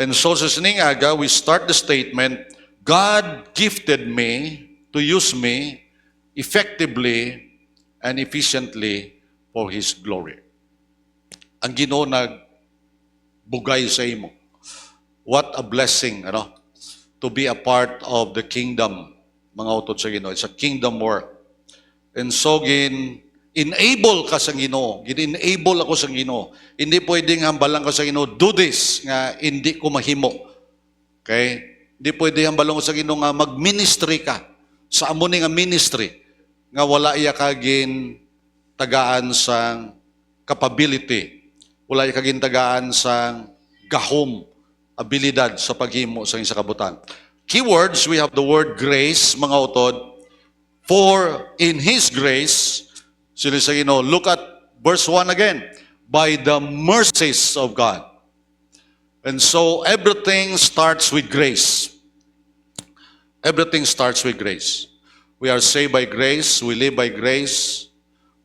And so sa siningaga, we start the statement, God gifted me to use me effectively and efficiently for His glory. Ang Ginoo nagbugay sa imo. What a blessing, to be a part of the kingdom, mga utod sa Ginoo. It's a kingdom work. And so, enable ka sa Ginoo. Gin-enable ako sa Ginoo. Hindi pwedeng hambalang ka sa Ginoo, do this, nga hindi ko mahimo. Okay? Hindi pwedeng hambalang ko sa Ginoo nga mag-ministry ka sa amo ni nga ministry nga wala iya kagin tagaan sang capability. Wala iya kagin tagaan sang gahom, abilidad sa paghimo sa isa kabutan. Keywords, we have the word grace, mga utod. For in His grace, sila sa Ginoo, look at verse 1 again. By the mercies of God. And so, everything starts with grace. Everything starts with grace. We are saved by grace. We live by grace.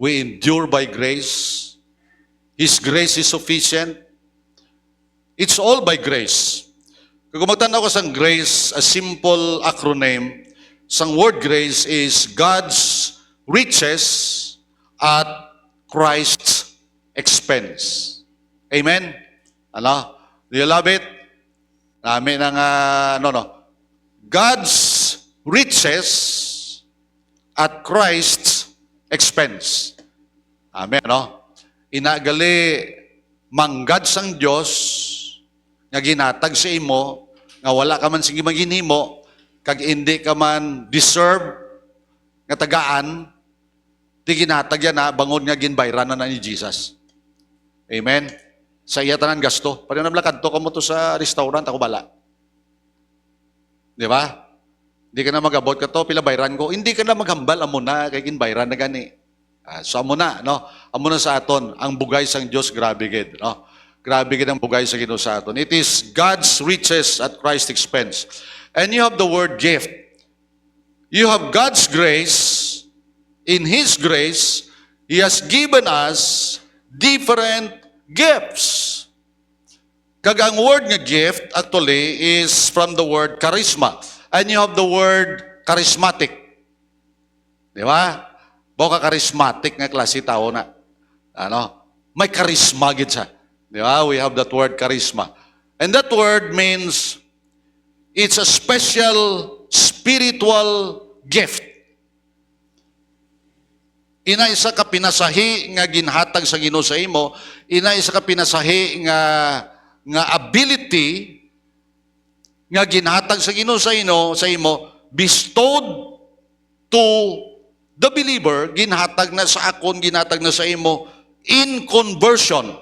We endure by grace. His grace is sufficient. It's all by grace. Kung magtanaw ko sang grace, a simple acronym, sang word grace is God's riches at Christ's expense. Amen? Ano? Do you love it? Namin ang, God's riches at Christ's expense. Amen, Inagali manggad sang Diyos nga ginatag sa imo, nga wala ka man sige maginhimo, kag hindi ka man deserve nga tagaan, di ginatag yan bangon nga ginbayran na ni Jesus. Amen? Sa iya tanan gasto. Pwede na blakad to kamo to sa restaurant, ako bala. Di ba? Hindi ka na magabot ka to, pila bayran ko. Hindi ka na maghambal, amo na, kay ginbayran na gani. So amo na, Amo na sa aton, ang bugay sang Dios grabe gid, Grabe gid ang bugay sa Ginoo sa aton. It is God's riches at Christ's expense. And you have the word gift. You have God's grace. In His grace, He has given us different gifts. Kag ang word nga gift actually is from the word charisma. And you have the word charismatic. Di ba? Baka charismatic nga klase tao na. May charisma gid siya. Di ba? We have that word charisma. And that word means it's a special spiritual gift. Ina isa ka pinasahi nga ginhatag sa Ginoo sa imo, ina isa ka pinasahi nga ability nga ginhatag sa Ginoo sa imo, bestowed to the believer, ginhatag na sa akon, ginhatag na sa imo in conversion.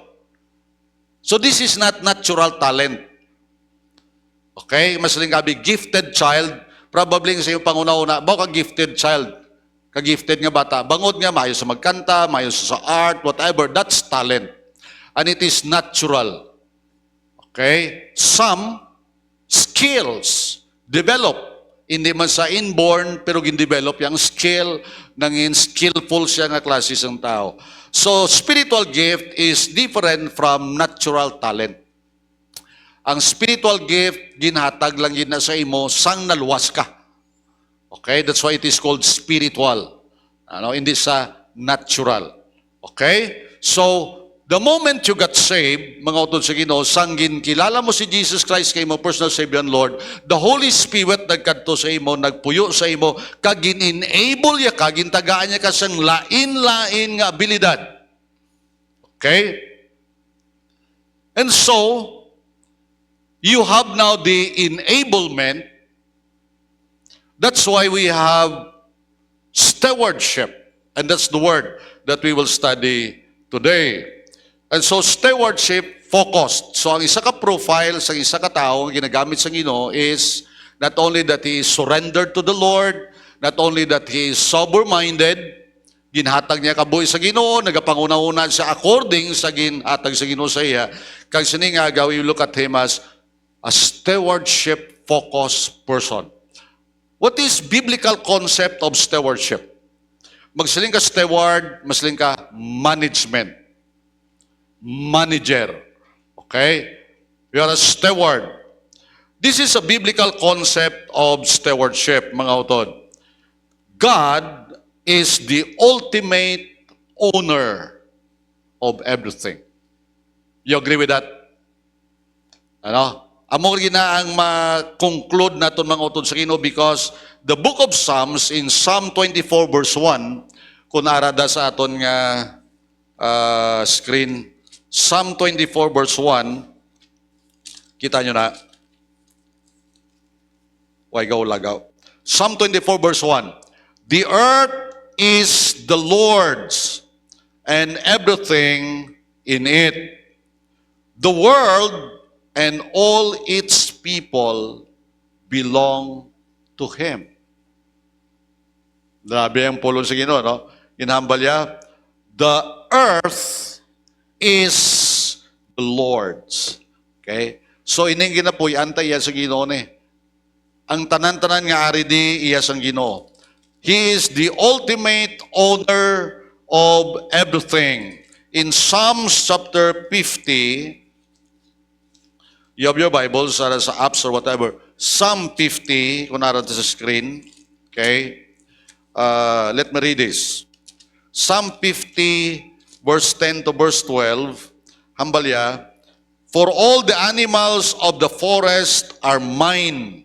So this is not natural talent. Okay? Masaling gabi, gifted child, probably sa iyo panguna-una, ka gifted child, ka-gifted nga bata, bangod nga, maayos sa magkanta, maayos sa art, whatever, that's talent. And it is natural. Okay? Some skills develop. Hindi man sa inborn, pero gin-develop yung skill, nangin skillful siya nga klase ng tao. So, spiritual gift is different from natural talent. Ang spiritual gift, ginhatag lang yun na sa imo, sang naluwas ka. Okay? That's why it is called spiritual. Hindi sa natural. Okay? So, the moment you got saved, mga utod sa Ginoo, sanggin kilala mo si Jesus Christ kay mo personal Savior and Lord, the Holy Spirit nagkadto sa imo, nagpuyo sa imo, kag gin-enable ya ka, gintagaan niya ka sang lain-lain nga abilidad. Okay? And so, you have now the enablement. That's why we have stewardship. And that's the word that we will study today. And so, stewardship, focused. So, ang isa ka profile sa isa ka tao, ginagamit sa Ginoo is not only that he is surrendered to the Lord, not only that he is sober-minded, ginhatag niya kabuhi sa Ginoo, nagapanguna-una siya according sa ginhatag sa Ginoo sa iya. Kag sini nga we look at him as a stewardship-focused person. What is biblical concept of stewardship? Magsiling ka steward, masiling ka management. Manager. Okay? You are a steward. This is a biblical concept of stewardship, mga utod. God is the ultimate owner of everything. You agree with that? Ano? Amo gina ang ma-conclude naton mga utod sa Ginoo because the book of Psalms in Psalm 24 verse 1 kung arada sa aton nga screen, Psalm 24 verse 1, kita nyo na? Wagaw lagaw. Psalm 24 verse 1. The earth is the Lord's and everything in it. The world and all its people belong to Him. Grabe ang pulong sa Ginoo, no? Inhambal niya, the earth is the Lord's. Okay? So, ining ginapoy, antay iya sa Ginoo ni. Ang tanan-tanan nga ari di iya sang Ginoo. He is the ultimate owner of everything. In Psalms chapter 50, you have your Bibles, sa apps or whatever. Psalm 50, kung naroon sa screen. Okay? Let me read this. Psalm 50, verse 10 to verse 12. Hambalya, for all the animals of the forest are mine,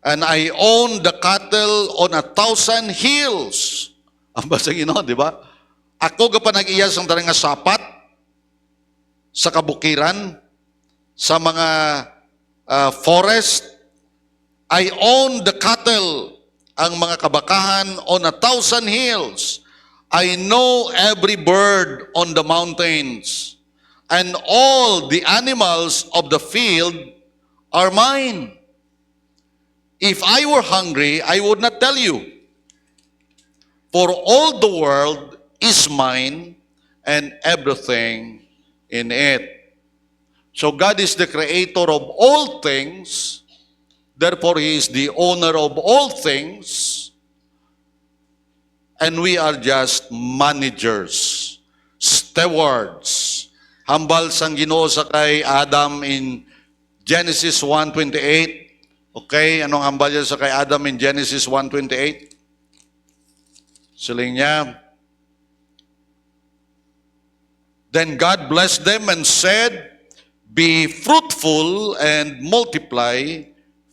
and I own the cattle on 1,000 hills. Ang basa Ginoo, di ba? Ako ga pa nag-iya sang nga sapat sa kabukiran, sa mga forest. I own the cattle, ang mga kabakahan on 1,000 hills. I know every bird on the mountains, and all the animals of the field are mine. If I were hungry, I would not tell you. For all the world is mine, and everything in it. So God is the creator of all things. Therefore, He is the owner of all things. And we are just managers, stewards. Hambal sang Ginoo sa kay Adam in Genesis 1:28. Okay, anong hambal niya sa kay Adam in Genesis 1:28? Siling niya, then God blessed them and said, be fruitful and multiply,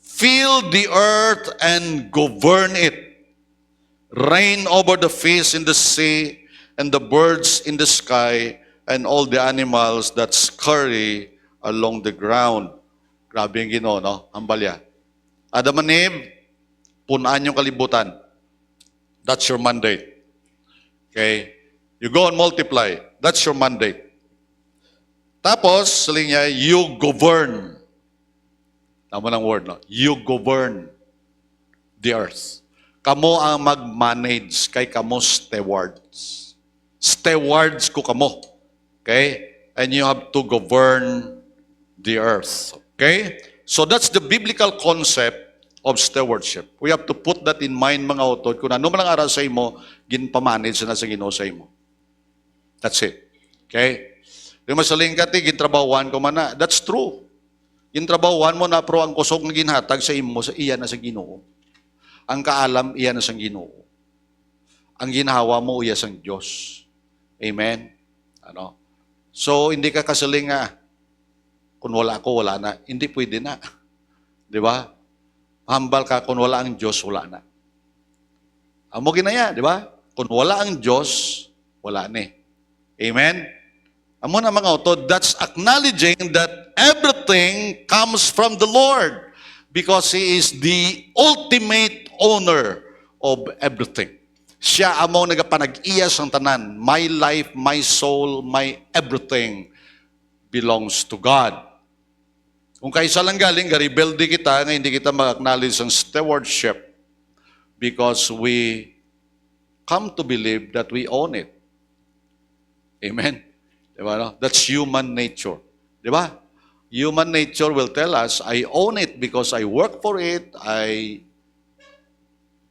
fill the earth and govern it. Reign over the fish in the sea and the birds in the sky and all the animals that scurry along the ground. Grabe yung Ginoo, no? Hambalya. Adam and Eve, punaan yung kalibutan. That's your mandate. Okay? You go and multiply. That's your mandate. Tapos, saling niya, you govern. Tama ng word, no? You govern the earth. Kamo ang mag-manage, kay kamo stewards. Stewards ko kamo. Okay? And you have to govern the earth. Okay? So that's the biblical concept of stewardship. We have to put that in mind, mga utod. Kung ano man ang aral sa imo, ginpamanage na sa Ginoo sa imo. That's it. Okay? Yung masaling ka, gintrabawan ko man na. That's true. Gintrabawan mo na, pero ang kusog na ginhatag sa imo, sa iya na sa Ginoo. Ang kaalam, iya na sa Ginoo. Ang ginawa mo, iya sa Diyos. Amen? Ano? So, hindi ka kasaling nga, kung wala ako, wala na. Hindi pwede na. Di ba? Hambal ka, kung wala ang Diyos, wala na. Amo ginaya, di ba? Kung wala ang Diyos, wala na. Amen? Amo na mga utod, that's acknowledging that everything comes from the Lord because He is the ultimate owner of everything. Siya amo nagapanag-iya sang tanan. My life, my soul, my everything belongs to God. Kung kaisa lang galing, garibelde kita, nga hindi kita mag-acknowledge ang stewardship because we come to believe that we own it. Amen? Diba, no? That's human nature. Diba? Human nature will tell us, I own it because I work for it, I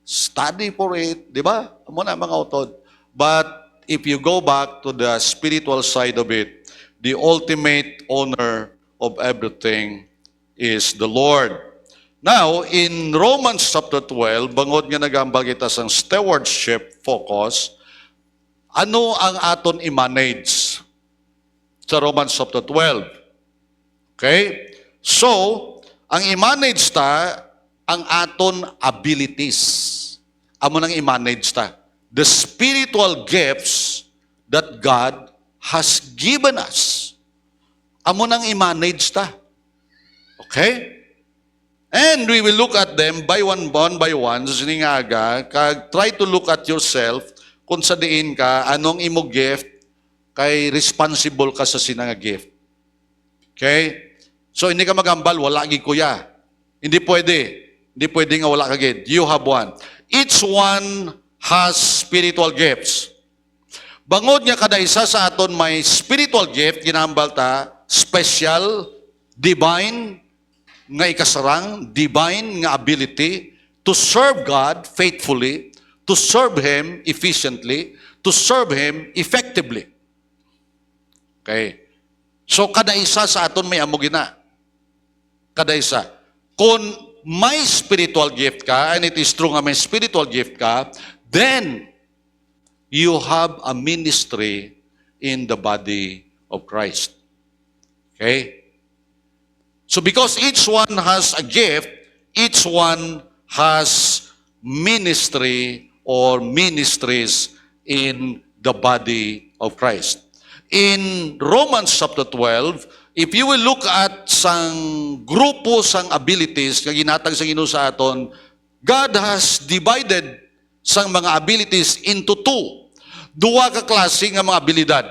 study for it. Diba? Amo na mga utod. But if you go back to the spiritual side of it, the ultimate owner of everything is the Lord. Now, in Romans chapter 12, bangod nga nagambal kita sa stewardship focus, ano ang aton i-manage sa Romans chapter 12? Okay? So, ang i-manage ta, ang aton abilities. Amo nang i-manage ta. The spiritual gifts that God has given us. Amo nang i-manage ta. Okay? And we will look at them one by one. So, siningaga, try to look at yourself kung sa diin ka, anong imo gift, kay responsible ka sa sinanga gift. Okay? So, hindi ka magambal, wala gi kuya. Hindi pwede. Hindi pwede nga wala ka gid. You have one. Each one has spiritual gifts. Bangod nga kada isa sa aton may spiritual gift, ginambal ta, special, divine, nga ikasarang, divine nga ability to serve God faithfully, to serve Him efficiently, to serve Him effectively. Okay? So, kada isa sa aton may amogina. Kada isa. Kung may spiritual gift ka, and it is true nga may spiritual gift ka, then you have a ministry in the body of Christ. Okay? So because each one has a gift, each one has ministry or ministries in the body of Christ. In Romans chapter 12, if you will look at sang grupo sang abilities nga ginatag sa Ginoo sa aton, God has divided sang mga abilities into two. Duwa ka klase nga mga abilidad.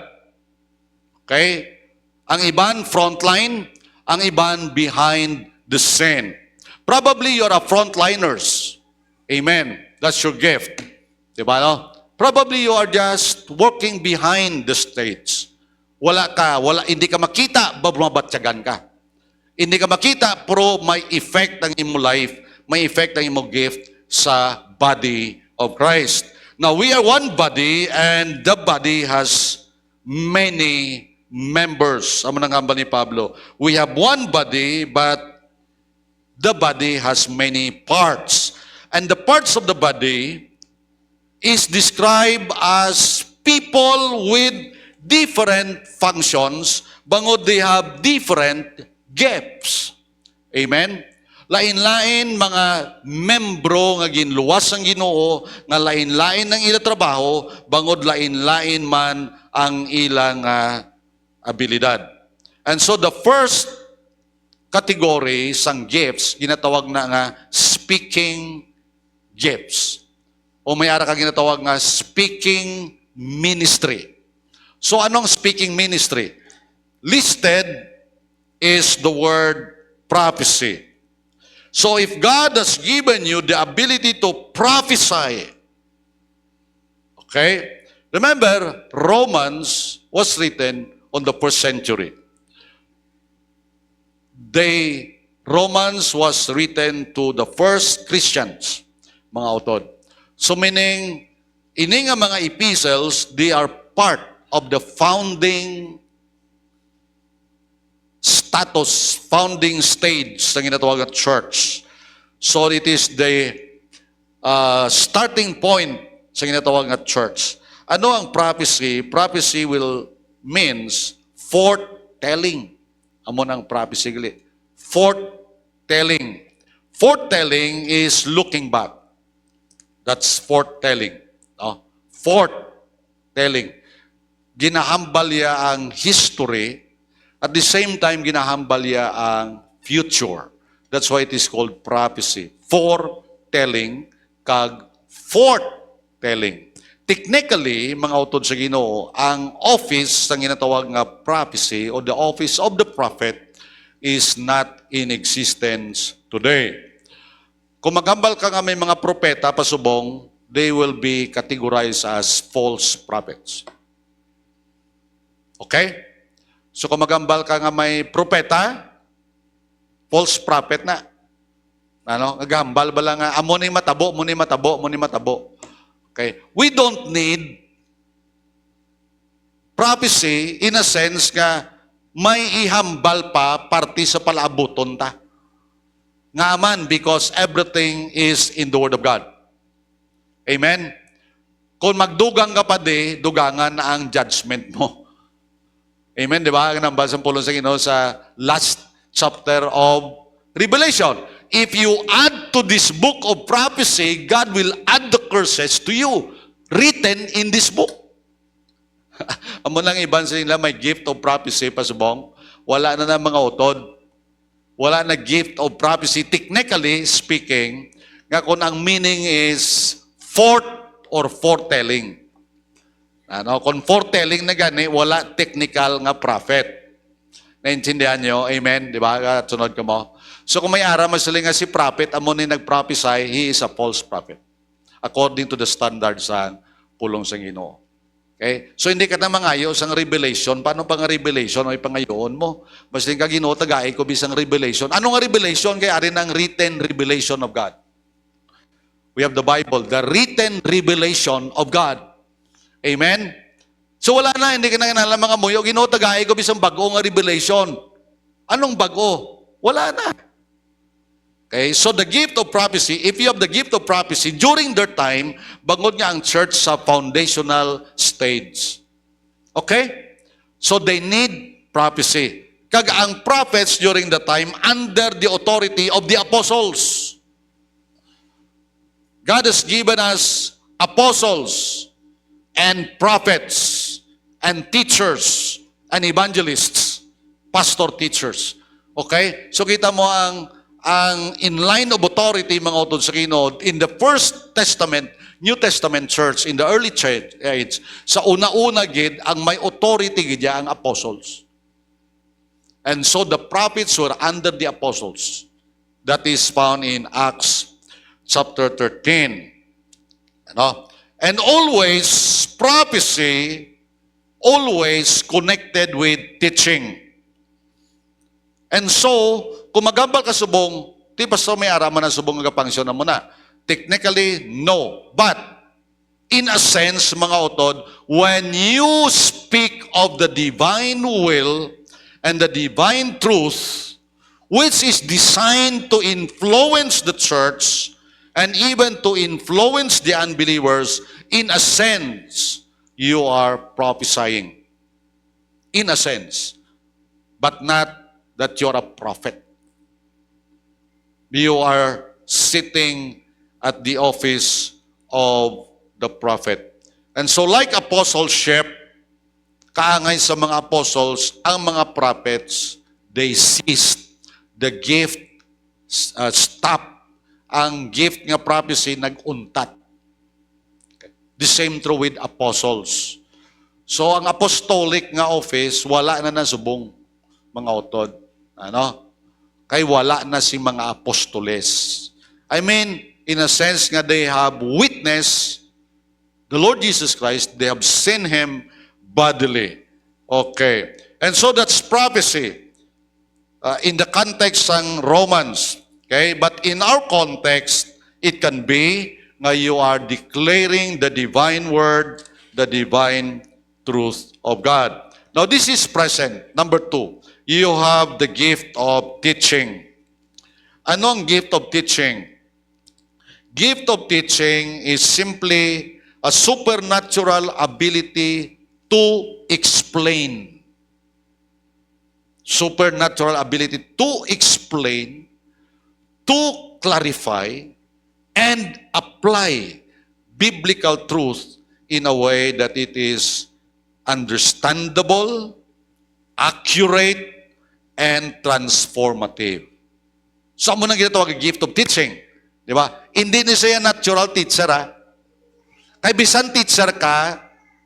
Okay? Ang iban frontline, ang iban behind the scene. Probably you're a frontliners. Amen. That's your gift. Diba, no? Probably you are just working behind the stage. Hindi ka makita, bumabatyagan ka. Hindi ka makita, pero may effect ng imo life, may effect ng imo gift sa body of Christ. Now, we are one body, and the body has many members. Amo nang ambal ni Pablo. We have one body, but the body has many parts. And the parts of the body is described as people with different functions, bangod they have different gifts. Amen? Lain-lain mga membro nga ginluwas ang Ginoo, nga lain-lain ang ila trabaho, bangod lain-lain man ang ilang abilidad. And so the first category sang gifts, ginatawag na nga speaking gifts. O may ara ka ginatawag nga speaking ministry. So anong speaking ministry? Listed is the word prophecy. So if God has given you the ability to prophesy, okay? Remember, Romans was written on the first century. Romans was written to the first Christians, mga author. So meaning, ini nga mga epistles, they are part of the founding status, founding stage ng ginatawag at church. So it is the starting point sa ginatawag at church. Ano ang prophecy? Prophecy means foretelling. Amo ng prophecy gali. Foretelling. Foretelling is looking back. That's foretelling. No? Foretelling. Ginahambal niya ang history, at the same time ginahambal niya ang future. That's why it is called prophecy. Foretelling kag foretelling. Technically, mga utod sa Ginoo, ang office ng ginatawag nga prophecy or the office of the prophet is not in existence today. Kung magambal ka nga may mga propeta pasubong, they will be categorized as false prophets. Okay? So kung magambal ka nga may propeta, false prophet na. Ano? Nagambal ba lang nga, amo ni matabo, mo ni matabo, mo ni matabo. Okay? We don't need prophecy in a sense nga may ihambal pa parte sa palaabuton ta. Nga man, because everything is in the Word of God. Amen? Kung magdugang ka pa dugangan na ang judgment mo. Amen, di ba? Ang nambasa ng pulong sa Ginoo sa last chapter of Revelation. If you add to this book of prophecy, God will add the curses to you written in this book. Amo lang iban sa nila may gift of prophecy pasubong. Wala na ng mga utod. Wala na gift of prophecy. Technically speaking, nga kung ang meaning is foretelling. Ano, kung foretelling na gani, wala technical nga prophet. Naintindihan nyo? Amen? Di ba? Sunod ka mo. So kung may ara masali nga si prophet, amo ni nag-prophesy, he is a false prophet. According to the standards sa pulong sa Ginoo. Okay? So hindi ka na mangayo sang revelation. Paano pang revelation o ipangayoon mo? Basta ka Ginoo tagay ko bisang revelation. Ano nga revelation? Kaya rin ang written revelation of God. We have the Bible, the written revelation of God. Amen? So wala na, hindi ka na kinala mga muyo. Ginoo tagay ko bisang bago nga revelation. Anong bago? Wala na. Okay, so the gift of prophecy, if you have the gift of prophecy, during their time, bangod nga ang church sa foundational stage. Okay? So they need prophecy. Kag ang prophets during the time, under the authority of the apostles. God has given us apostles and prophets and teachers and evangelists, pastor teachers. Okay? So kita mo ang in line of authority mga utod sa Ginoo in the First Testament, New Testament church, in the early church age, sa una-una gid ang may authority gid ang apostles. And so the prophets were under the apostles. That is found in Acts chapter 13. Ano? And always prophecy always connected with teaching. And so, kung magambal ka subong, di pastor may araman na subong nga pangsyon na mo na. Technically, no. But, in a sense, mga utod, when you speak of the divine will and the divine truth, which is designed to influence the church and even to influence the unbelievers, in a sense, you are prophesying. In a sense. But not that you're a prophet. You are sitting at the office of the prophet. And so like apostleship, kaangay sa mga apostles, ang mga prophets, they ceased the gift, stop ang gift nga prophecy, nag-untat. The same true with apostles. So ang apostolic nga office, wala na nasubong mga utod. Ano? Kay wala na si mga apostoles. I mean, in a sense nga they have witnessed the Lord Jesus Christ, they have seen Him bodily. Okay. And so that's prophecy in the context ng Romans. Okay? But in our context, it can be nga you are declaring the divine word, the divine truth of God. Now this is present. Number 2. You have the gift of teaching. Ano ang gift of teaching? Gift of teaching is simply a supernatural ability to explain. Supernatural ability to explain, to clarify, and apply biblical truth in a way that it is understandable, accurate, and transformative. So, mo nang ginatawag ang gift of teaching. Di ba? Hindi ni siya natural teacher, ha? Kaya bisan teacher ka,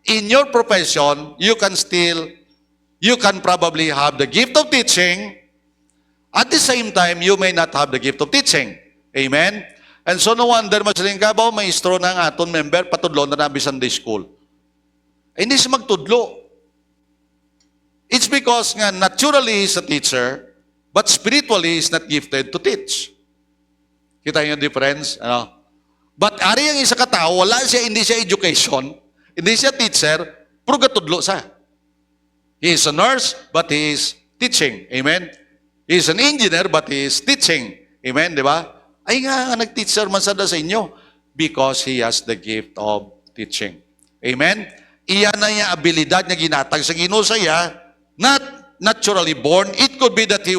in your profession, you can probably have the gift of teaching. At the same time, you may not have the gift of teaching. Amen? And so, no wonder, masaling ka ba, maestro na nga, aton member, patudlo na nabi Sunday school. Hindi siya magtudlo. It's because nga naturally he's a teacher, but spiritually he's not gifted to teach. Kita yung difference? Ano? But ari ang isa katao, hindi siya education, hindi siya teacher, pero gatudlo siya. He is a nurse, but he is teaching. Amen? He is an engineer, but he is teaching. Amen, di ba? Ay nga, nag-teacher man sada sa inyo because he has the gift of teaching. Amen? Iyan na niya abilidad niya ginatag sa Ginoo saya, not naturally born. It could be that he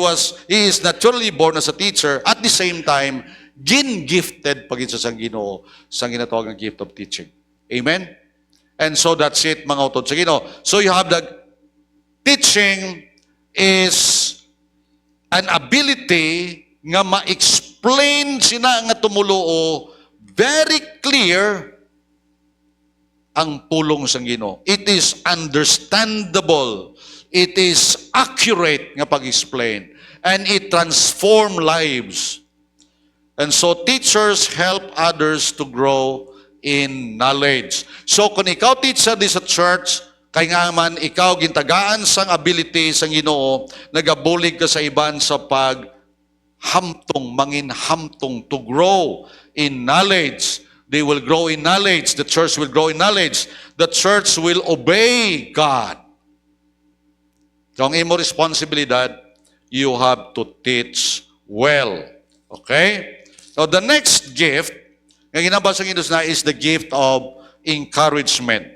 is naturally born as a teacher. At the same time, gin-gifted pagin sa Ginoo sa ginatawag ng gift of teaching. Amen? And so that's it, mga utod sa Ginoo. So you have the teaching is an ability nga ma-explain sina nga tumuluo very clear ang pulong sa Ginoo. It is understandable. It is accurate nga pag-explain. And it transform lives. And so teachers help others to grow in knowledge. So kung ikaw teacher di sa church, kay nga man ikaw gintagaan sang ability sang Ginoo, nagabulig ka sa iban sa manginhamtong to grow in knowledge. They will grow in knowledge. The church will grow in knowledge. The church will obey God. So ang imo responsibilidad, you have to teach well. Okay? So the next gift, nga ginabasa ng Ginoo na is the gift of encouragement.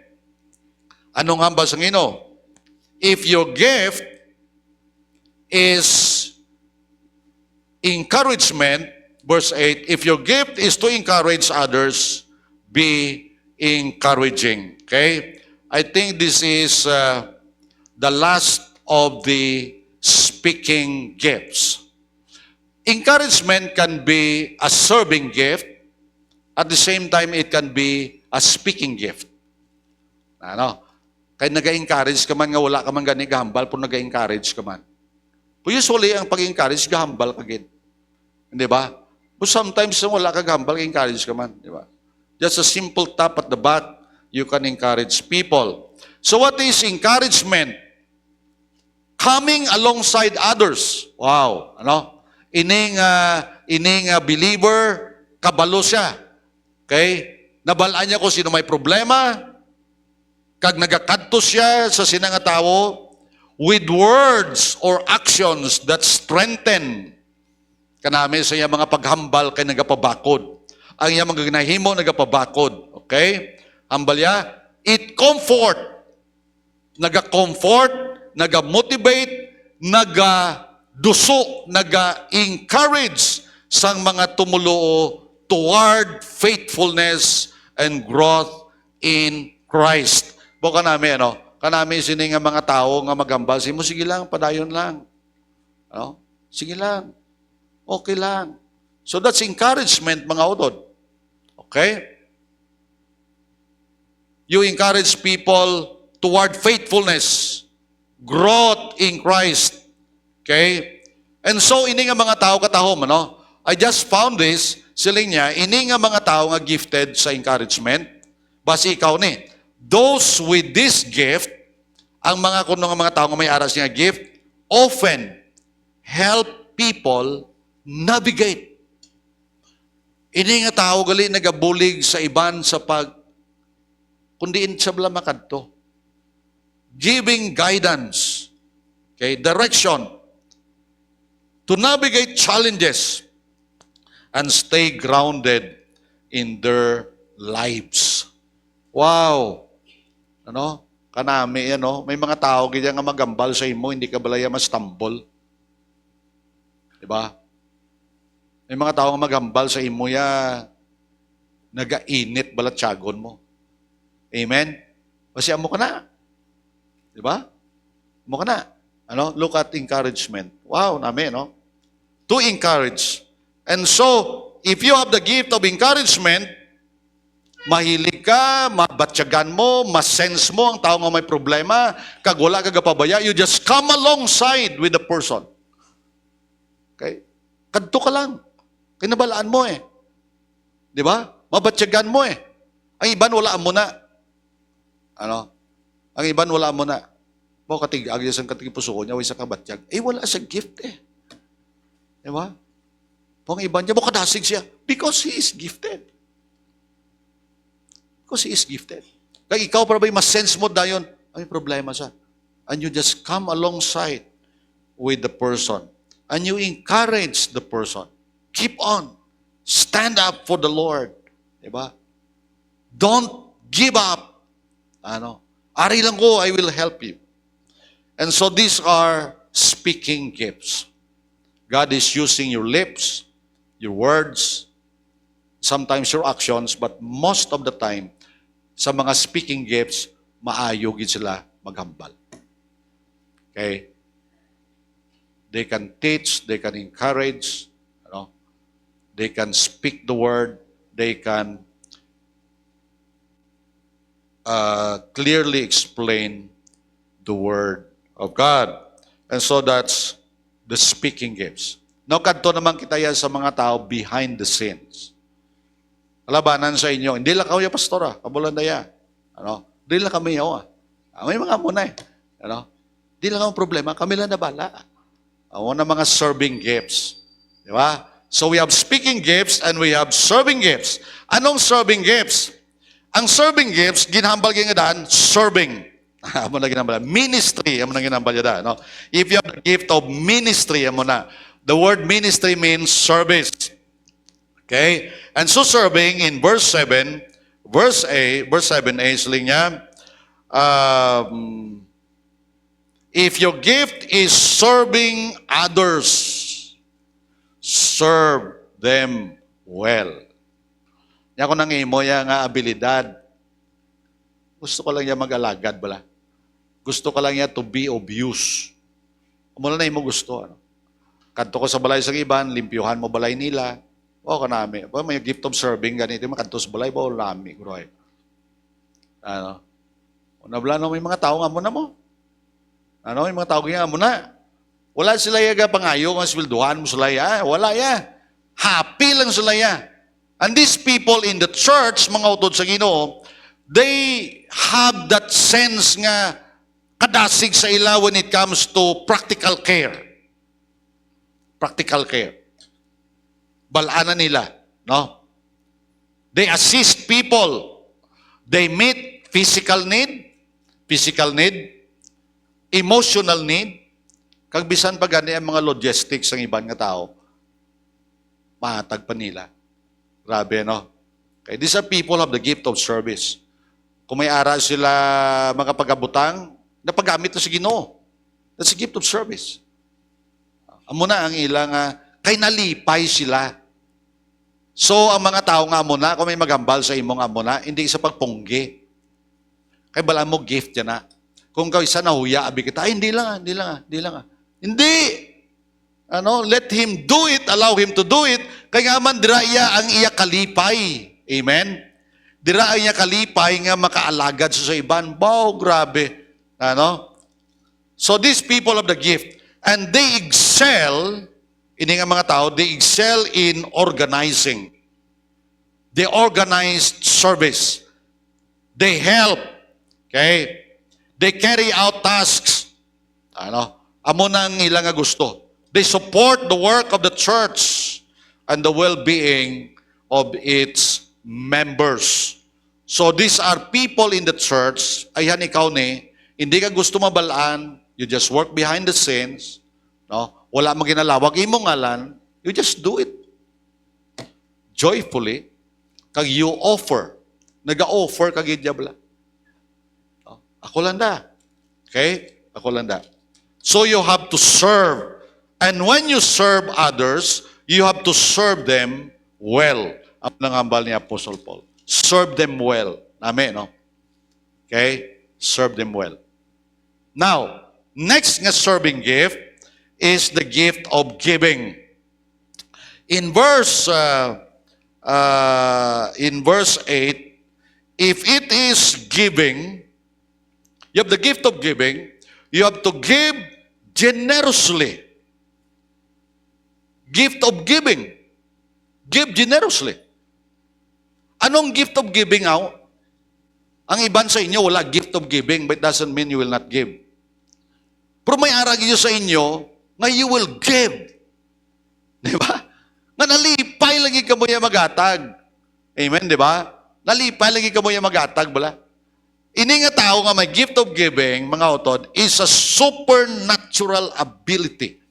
Anong hambas ng Ginoo? If your gift is encouragement, verse 8, if your gift is to encourage others, be encouraging. Okay? I think this is the last of the speaking gifts. Encouragement can be a serving gift. At the same time, it can be a speaking gift. Ano? Kaya nag-encourage ka man nga wala ka man gani gahambal, kung nag-encourage ka man. But usually, ang pag-encourage, gahambal ka gid. Hindi ba? But sometimes, wala ka gahambal, encourage ka man. Di ba? Just a simple tap at the back, you can encourage people. So what is encouragement? Coming alongside others. Wow. Ano? Ining believer, kabalo siya. Okay? Nabalaan niya kung sino may problema, kag nagakadto siya sa sinang tao with words or actions that strengthen kanami sa iya mga paghambal kay nagapabakod. Ang iya mga ginahimo nagapabakod. Okay? Hambal ya, it comfort. Naga-comfort, naga-motivate, naga-duso, naga-encourage sang mga tumuluo toward faithfulness and growth in Christ. Bo kanami kanami sini nga mga tao nga magambal simo, sige lang, padayon lang. Ano? Sige lang. Okay lang. So that's encouragement, mga utod. Okay? You encourage people toward faithfulness, growth in Christ. Okay? And so ini nga mga tao katahom, I just found this, siling niya, ini nga mga tao nga gifted sa encouragement. Basi ikaw ni. Those with this gift, ang mga kuno nga mga tao nga may aras nga gift, often help people navigate. Ini nga tao gali nagabulig sa iban sa kundiin sa bala makadto. Giving guidance, okay, direction to navigate challenges and stay grounded in their lives. Wow! Kanami, may mga tao ganyan nga magambal sa imo, hindi ka balaya mas-tumble. Diba? May mga tao nga magambal sa imo, nagainit balat tiyagon mo. Amen? Kasi amo ka na. Diba? Amo ka na. Look at encouragement. Wow, nami, to encourage. And so, if you have the gift of encouragement, mahilig ka, mabatyagan mo, masense mo ang tao nga may problema, kag wala ka gapabaya, you just come alongside with the person. Okay? Kadto ka lang. Kinabalaan mo Di ba? Mabatyagan mo Ang iban wala mo na. Ang iban wala mo na. Mo katig-ag sa katigipuso niya, way sa kabatyag. Wala sa gift Di ba? Ang iban niya, mo kadasig siya. Because he is gifted. Because he is gifted. Kaya ikaw para ba'y mas-sense mo dayon, ay problema siya. And you just come alongside with the person. And you encourage the person. Keep on. Stand up for the Lord. Diba? Don't give up. Ari lang ko, I will help you. And so these are speaking gifts. God is using your lips, your words, sometimes your actions, but most of the time, sa mga speaking gifts, maayo gid sila maghambal. Okay? They can teach, they can encourage, they can speak the word, they can clearly explain the word of God. And so that's the speaking gifts. Now, kadto naman kita yan sa mga tao behind the scenes. Labanan sa inyo, hindi lang kayo, pastora, kabulan daya. Hindi lang kami yaw. May mga muna eh. Hindi lang ang problema, kami lang nabala. Na mga serving gifts. Di ba? So we have speaking gifts and we have serving gifts. Anong serving gifts? Ang serving gifts, ginhambal nga daan, serving. Amo na ginhambal. Ministry, amo na ginhambal daan. If you have the gift of ministry, amo na. The word ministry means service. Okay? And so serving in verse 7, verse 7A, siling niya, if your gift is serving others, serve them well. Yan ko nang imo nga abilidad. Gusto ko lang niya mag-alagad, bala. Gusto ko lang niya to be of use. Mula na imo gusto. Kadto ko sa balay sa iban, limpyuhan mo balay nila. O kanami. May gift of serving, ganito. Makadto sa balay, ba o lami. Unabla na may mga tao nga muna mo. May mga tao nga muna. Wala sila yaga pangayo kung swelduhan mo sila ya. Wala ya. Happy lang sila ya. And these people in the church, mga utod sa Ginoo, they have that sense nga kadasig sa ila when it comes to practical care. Practical care. Balaanan nila, no? They assist people. They meet physical need, emotional need, kag bisan pa gani ang mga logistics ng iban nga tao, mahatag pa nila. Grabe, no? Okay, these are people of the gift of service. Kung may ara sila makapagabutang, napagamit na sa Ginoo. That's a gift of service. Amo na ang ilang kay nalipay sila. So, ang mga tao nga muna, kung may magambal sa imong amo na, hindi sa pagpunggi. Kay bala mo gift yan na. Kung kayo isa nahuya, abi kita, ay, hindi lang. Hindi! Let him do it, allow him to do it, kaya nga man, dira iya ang iya kalipay. Amen? Dira iya kalipay nga makaalagad sa iban. Wow, grabe. So, these people of the gift, and they excel, ini nga mga tao, they excel in organizing. They organize service. They help. Okay? They carry out tasks. Amo na ang ilang nga gusto. They support the work of the church and the well-being of its members. So these are people in the church, ayan ikaw ni, hindi ka gusto mabalaan, you just work behind the scenes, wala mo ginalawag, imo ngalan, you just do it. Joyfully, kag you offer. Nag-offer kag idyabla. Ako lang da. Okay? Ako lang da. So you have to serve. And when you serve others, you have to serve them well. Ang nangambal ni Apostle Paul. Serve them well. Amen, no? Okay? Serve them well. Now, next nga serving gift is the gift of giving. In verse 8, if it is giving, you have the gift of giving, you have to give generously. Gift of giving. Give generously. Anong gift of giving aw? Ang iban sa inyo, wala gift of giving, but it doesn't mean you will not give. Pero may arag nyo sa inyo, nga you will give. Di ba? Nga nalipay lagi ka mo yung magatag. Amen, di ba? Nalipay lagi ka mo yung magatag, bala? Ini nga tao nga may gift of giving, mga utod, is a supernatural ability.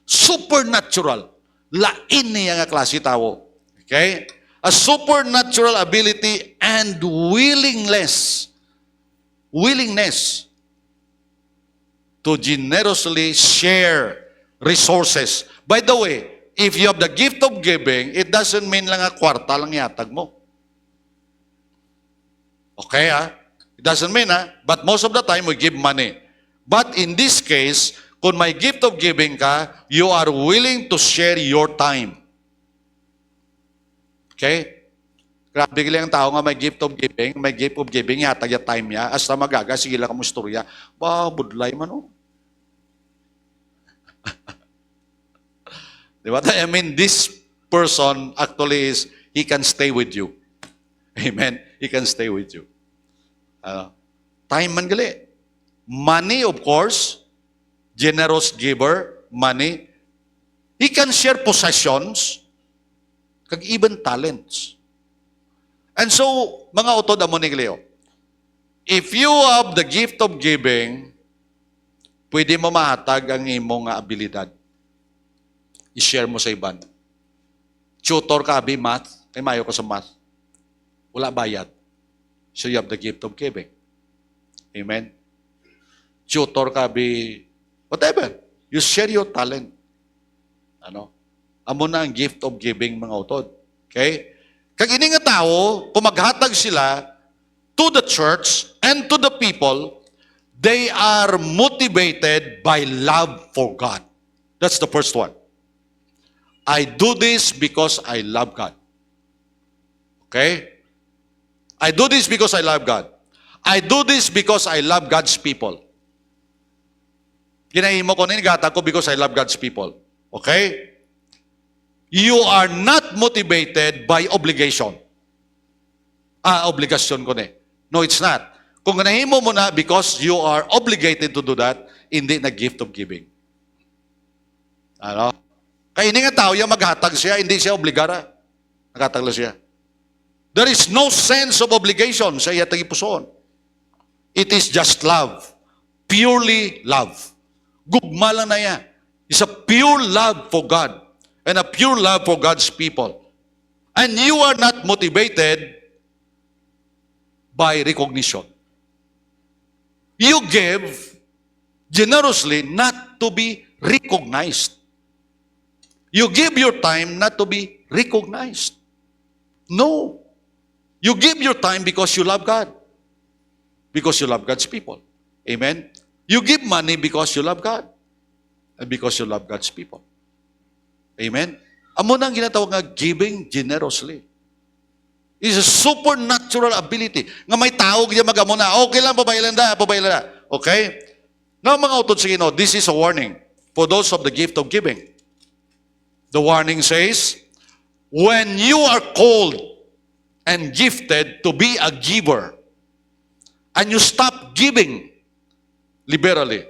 Supernatural. Lain niya nga klase tao. Okay? A supernatural ability and willingness to generously share resources. By the way, if you have the gift of giving, it doesn't mean lang nga kwarta lang yatag mo. Okay, It doesn't mean, But most of the time, we give money. But in this case, kung may gift of giving ka, you are willing to share your time. Okay? Grabe gali ang tao nga may gift of giving, yatag yung time niya, hasta magaga, sige lang kamo istorya. Ba, budlay man, Diba? I mean, this person actually he can stay with you. Amen? He can stay with you. Time man gali. Money, of course, generous giver, money. He can share possessions, kag even talents. And so, mga utod amo ni Leo, if you have the gift of giving, pwede mo mahatag ang imong abilidad. I-share mo sa iban. Tutor ka, math, kay mayo ko sa math. Wala bayad. So you have the gift of giving. Amen? Tutor ka, whatever. You share your talent. Amo na ang gift of giving, mga utod. Okay? Kag ini nga tao, kung maghatag sila to the church and to the people, they are motivated by love for God. That's the first one. I do this because I love God. Okay? I do this because I love God. I do this because I love God's people. Ginahimo ko nini gatag ko because I love God's people. Okay? You are not motivated by obligation. Obligasyon ko ni. No, it's not. Kung ginahimo mo na because you are obligated to do that, hindi na gift of giving. Kaya hindi nga tao yung maghatag siya, hindi siya obligara. Naghatag lang siya. There is no sense of obligation sa iya tagipusoon. It is just love. Purely love. Gugma lang na yan. It's a pure love for God and a pure love for God's people. And you are not motivated by recognition. You give generously not to be recognized. You give your time not to be recognized. No. You give your time because you love God. Because you love God's people. Amen? You give money because you love God. And because you love God's people. Amen? Amo nang ginatawag nga giving generously. It's a supernatural ability. Nga may tawag niya mag-amo na, okay lang, pabaylan na. Okay? Now mga utod sa Ginoo, this is a warning for those of the gift of giving. The warning says, when you are called and gifted to be a giver, and you stop giving liberally,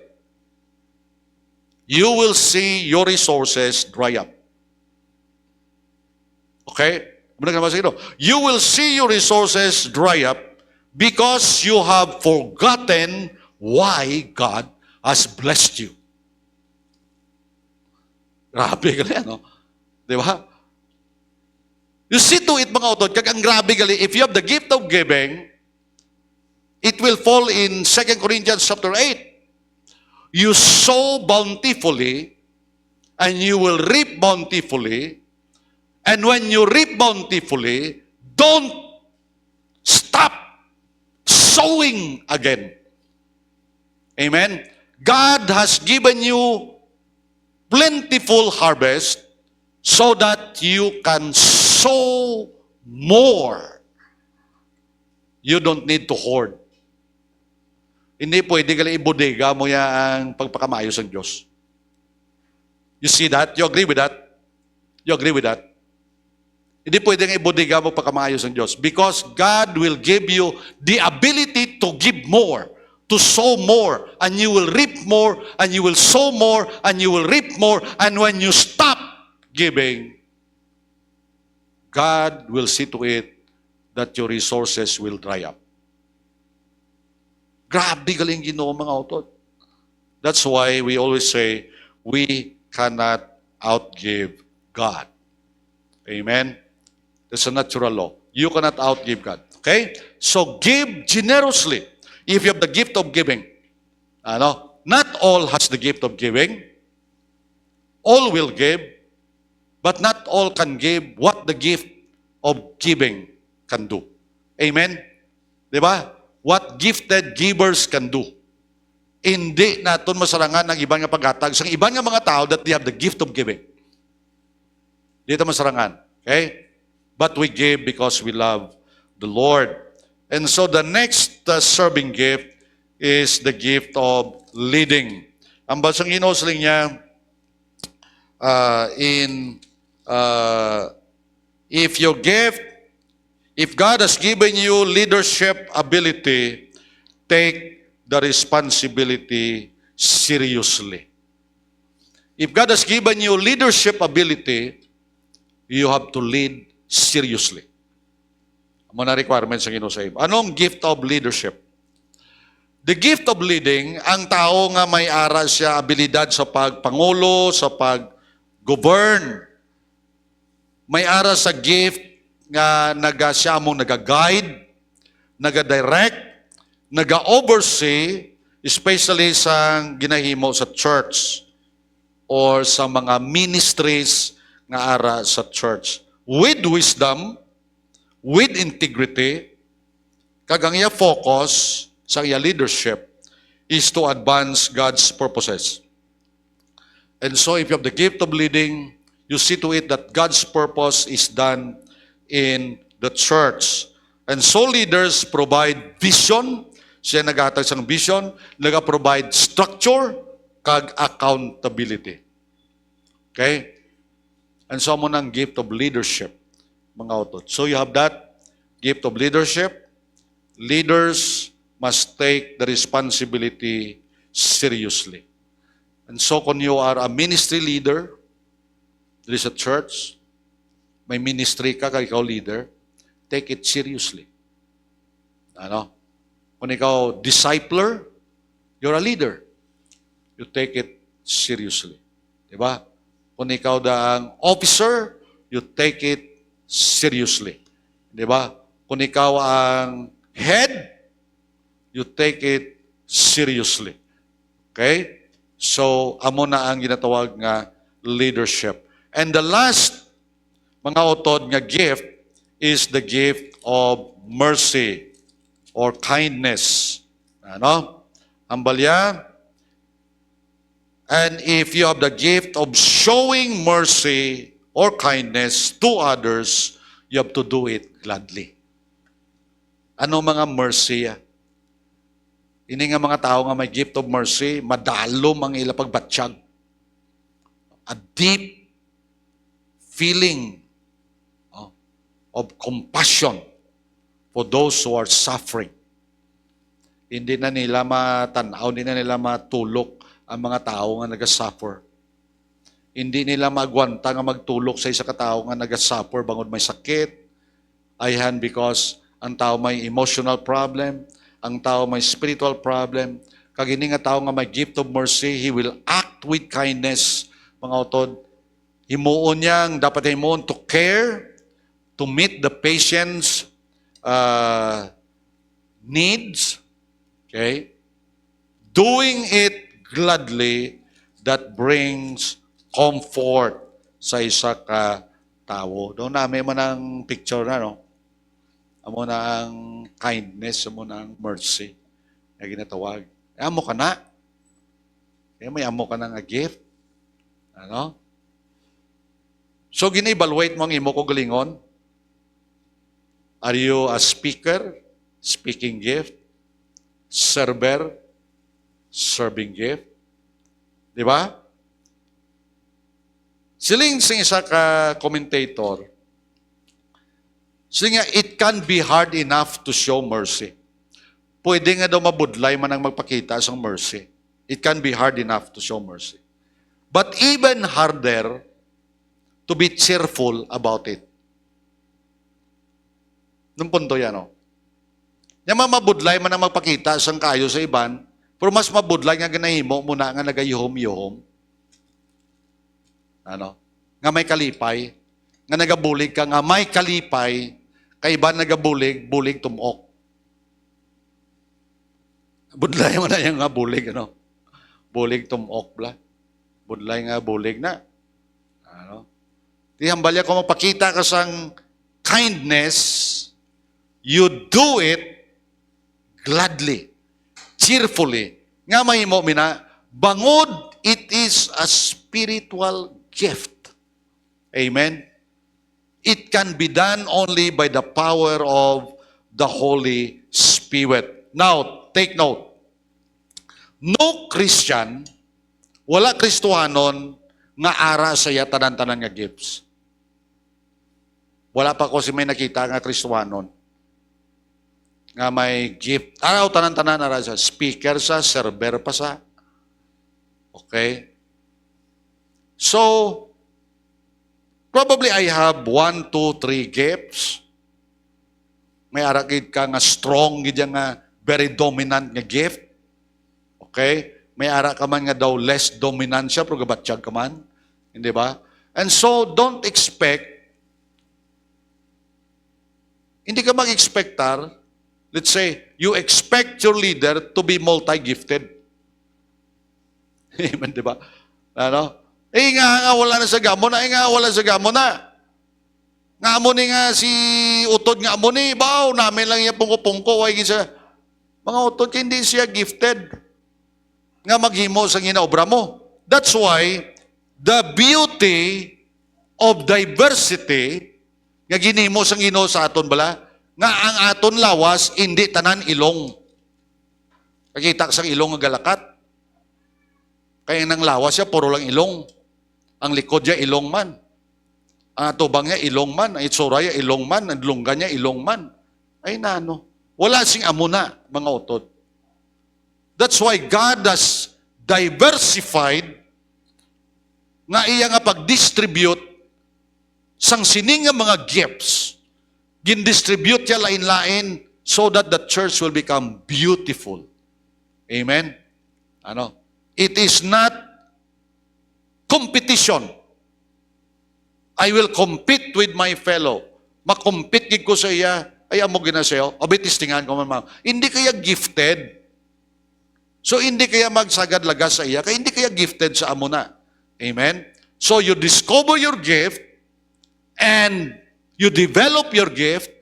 you will see your resources dry up. Okay? You will see your resources dry up because you have forgotten why God has blessed you. Grabe gali, Di ba? You see to it, mga utod, kag ang grabe gali, if you have the gift of giving, it will fall in 2 Corinthians chapter 8. You sow bountifully, and you will reap bountifully. And when you reap bountifully, don't stop sowing again. Amen? God has given you plentiful harvest so that you can sow more. You don't need to hoard. Hindi pwede ka lang ibodega mo ang pagpakamayos ng Diyos. You see that? You agree with that? You agree with that? Hindi pwede nga ibodega mo pagpakamayos ng Diyos because God will give you the ability to give more, to sow more, and you will reap more, and you will sow more, and you will reap more, and when you stop giving, God will see to it that your resources will dry up. Grabe galing Ginoo, mga utod. That's why we always say, we cannot outgive God. Amen? It's a natural law. You cannot outgive God. Okay? So give generously if you have the gift of giving. Not all has the gift of giving. All will give, but not all can give what the gift of giving can do. Amen? Di ba? What gifted givers can do. Hindi natin masarangan ng ibang nga paghatag sa ibang nga mga tao that they have the gift of giving. Dito masarangan. Okay? But we give because we love the Lord. And so the next serving gift is the gift of leading. Ang basang inosling niya if God has given you leadership ability, take the responsibility seriously. If God has given you leadership ability, you have to lead seriously. Ang mga requirements ng Ginoo sa iyo. Anong gift of leadership? The gift of leading, ang tao nga may aral siya, abilidad sa pagpangulo, sa pag-govern, may aral sa gift nga siya mong naga-guide, naga-direct, naga-oversee, especially sa ginahimo sa church or sa mga ministries nga ara sa church. With wisdom, with integrity, kag ang iya focus sa iya leadership is to advance God's purposes. And so if you have the gift of leading, you see to it that God's purpose is done in the church. And so leaders provide vision, siya naghatag sa vision, nag-provide structure, kag accountability. Okay? And so mo ng gift of leadership, mga otot. So you have that gift of leadership. Leaders must take the responsibility seriously. And so kung you are a ministry leader, there is a church, may ministry ka, kag ikaw leader, take it seriously. Kung ikaw discipler, you're a leader. You take it seriously. Diba? Kung ikaw daang officer, you take it seriously. Diba? Kung ikaw ang head, you take it seriously. Okay? So, amo na ang ginatawag nga leadership. And the last, mga otod nga gift, is the gift of mercy or kindness. Ang balya. And if you have the gift of showing mercy or kindness to others, you have to do it gladly. Ano mga mercy? Ini nga mga tao nga may gift of mercy, madalom ang ila pagbatsyag. A deep feeling of compassion for those who are suffering. Hindi na nila matanaw, hindi na nila matulok ang mga tao nga nagasuffer. Hindi nila magwanta nga magtulok sa isa ka tao nga nagasuffer bangod may sakit. Ayhan because ang tao may emotional problem, ang tao may spiritual problem. Kag ini nga tao nga may gift of mercy, he will act with kindness. Mga utod, himuon niyang dapat himuon to care, to meet the patient's needs. Okay? Doing it gladly, that brings comfort sa isa ka tao. Doon namin mo ng picture na, no? Amo na ang kindness, amo na ang mercy na ginatawag. Amo ka na. Kaya may amo ka na nga gift. So, gina-evaluate mo ang imo ko galingon. Are you a speaker? Speaking gift? Server? Serving gift? Di ba? Siling sa isa ka commentator, siling nga, it can be hard enough to show mercy. Pwede nga daw mabudlay man ang magpakita sa mercy. It can be hard enough to show mercy. But even harder to be cheerful about it. Nung punto yan, no? Yung mabudlay man ang magpakita sa kayo sa iban, pero mas mabudlay nga ganahimo muna nga nagayuhom-yuhom. nga may kalipay, nga nagabulig ka nga may kalipay, kay iba nagabulig, bulig tumok. Budlay mo na yung nga bulig, ano? Bulig tumok bla. Budlay nga bulig na. Ano? Di hambalya ko mapakita ka sang kindness, you do it gladly, cheerfully. Nga mahimo mina, bangod, it is a spiritual gift. Amen? It can be done only by the power of the Holy Spirit. Now, take note. No Christian, wala Kristohanon, nga ara saya tanan-tanan nga gifts. Wala pa ko si may nakita nga Kristohanon nga may gift. Araw tanan-tanan ara sa speaker sa, server pa sa. Okay? So, probably I have 1, 2, 3 gifts. May arakid ka nga strong, gid nga very dominant nga gift. Okay? May ara ka man nga daw less dominant siya, pero gabatsyag ka man. Hindi ba? And so, don't expect, hindi ka mag-expectar, let's say, you expect your leader to be multi-gifted. Amen, di ba? Ano? Nga wala na sa gamo na, nga wala sa gamo na. Nga amo ni nga si utod nga amo ni, baw, namin lang yung pungko-pungko, ay gisa. Mga utod, hindi siya gifted nga maghimo sa ginaobra mo. That's why, the beauty of diversity, nga ginimo sa Ginoo sa aton bala, nga ang aton lawas, hindi tanan ilong. Nakita sa ilong nga galakat. Kaya nang lawas siya, puro lang ilong. Ang likod niya, ilong man. Ang atubang niya, ilong man. Ang itsura niya, ilong man. Ang lungga niya, ilong man. Ay nano. Wala sing amuna, mga utod. That's why God has diversified nga iya nga pag-distribute sang sining nga mga gifts. Gin-distribute niya lain-lain so that the church will become beautiful. Amen? Ano? It is not competition. I will compete with my fellow. Makompete gid ko sa iya. Ay, amo ginasayo. Abitistingan ko man. Hindi kaya gifted. So, hindi kaya magsagad-lagas sa iya. Kaya hindi kaya gifted sa amo na. Amen? So, you discover your gift and you develop your gift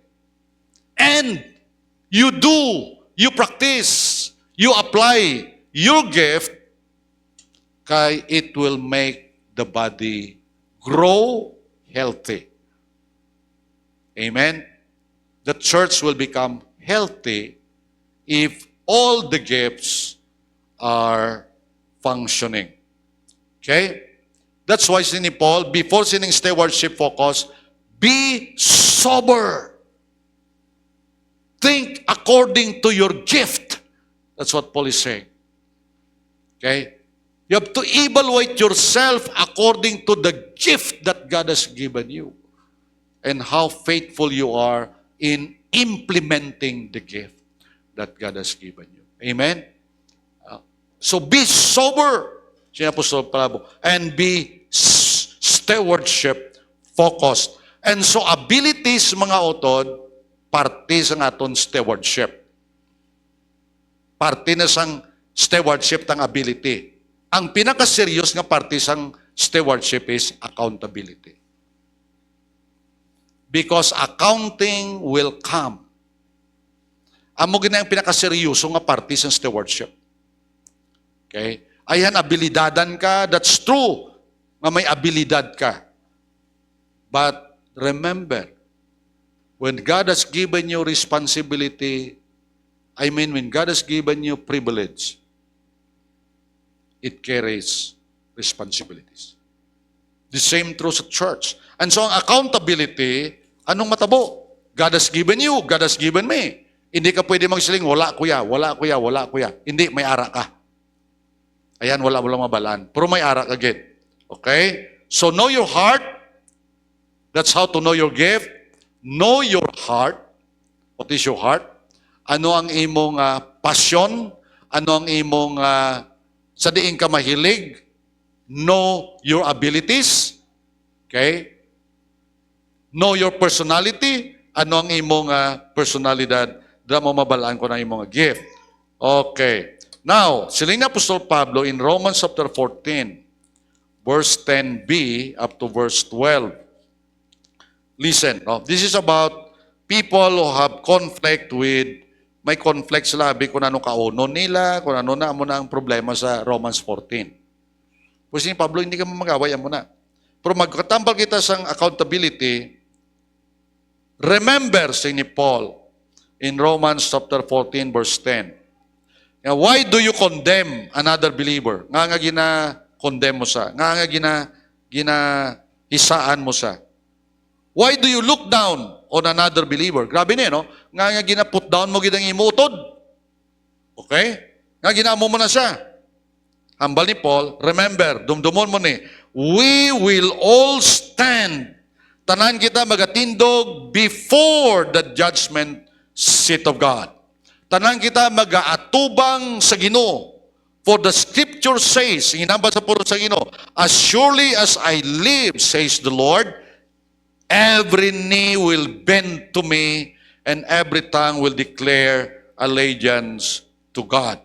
and you practice, you apply your gift kay it will make the body grow healthy. Amen? The church will become healthy if all the gifts are functioning. Okay? That's why ni Paul, before sining stewardship focus, be sober. Think according to your gift. That's what Paul is saying. Okay? You have to evaluate yourself according to the gift that God has given you and how faithful you are in implementing the gift that God has given you. Amen? So be sober, siya Apostol Pablo, and be stewardship focused. And so abilities, mga utod, parte sa aton stewardship. Parte na sang stewardship tang ability. Ang pinaka-serious nga parte sang stewardship is accountability. Because accounting will come. Amo gina ang pinaka-seryoso nga parte sang stewardship. Okay? Ayan, abilidadan ka, that's true. Nga may abilidad ka. But remember, when God has given you responsibility, when God has given you privilege, it carries responsibilities. The same true sa church. And so ang accountability, anong matabo? God has given you, God has given me. Hindi ka pwede magsiling, wala kuya. Hindi, may ara ka. Ayan, wala mabalaan. Pero may ara ka agad. Okay? So know your heart. That's how to know your gift. Know your heart. What is your heart? Ano ang imong passion? Ano ang imong sa diin ka mahilig? Know your abilities. Okay? Know your personality. Ano ang imong personalidad? Dra mo mabalaan ko na imong gift. Okay. Now, siling ni Apostol Pablo in Romans chapter 14, verse 10b up to verse 12. Listen, no? This is about people who have conflict with, may conflict sila, abi kung ano kauno nila, kung ano na mo na ang problema sa Romans 14. Pues ni Pablo, hindi ka mamagaway, mo na. Pero magkatambal kita sa accountability, remember, say ni Paul, in Romans chapter 14, verse 10. Now, why do you condemn another believer? Nga gina-condemn mo sa. Nga gina-hisaan mo sa. Why do you look down on another believer? Grabe niya, no? Nga gina-put down mo gidang imutod. Okay? Nga ginamo mo na siya. Hambal ni Paul, remember, dumdumon mo ni, we will all stand. Tanan kita magatindog before the judgment seat of God. Tanan kita magaatubang sa Ginoo. For the scripture says, hinambal sa puro sa Ginoo, as surely as I live, says the Lord, every knee will bend to me, and every tongue will declare allegiance to God.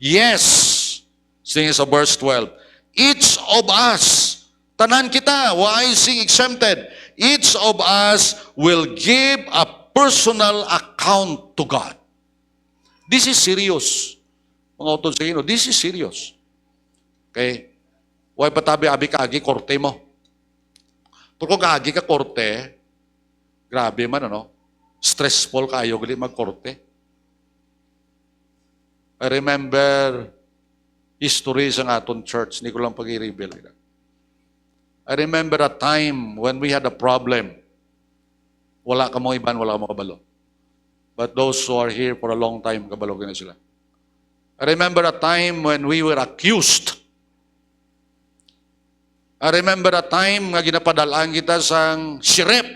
Yes, sing sa verse 12. Each of us, tanan kita, why sing exempted? Each of us will give a personal account to God. This is serious. Mga utod sa inyo, this is serious. Okay? Huwag patabi-abi kaagi korte mo. Pero kung kaagi ka korte, grabe man, ano? Stressful kayo gali magkorte. I remember history sa aton church, hindi ko lang pag-i-reveal. I remember a time when we had a problem. Wala ka mo iban, wala ka mo kabalo. But those who are here for a long time, kabalo na sila. I remember a time when we were accused. I remember a time nga ginapadalaan kita sang sirep.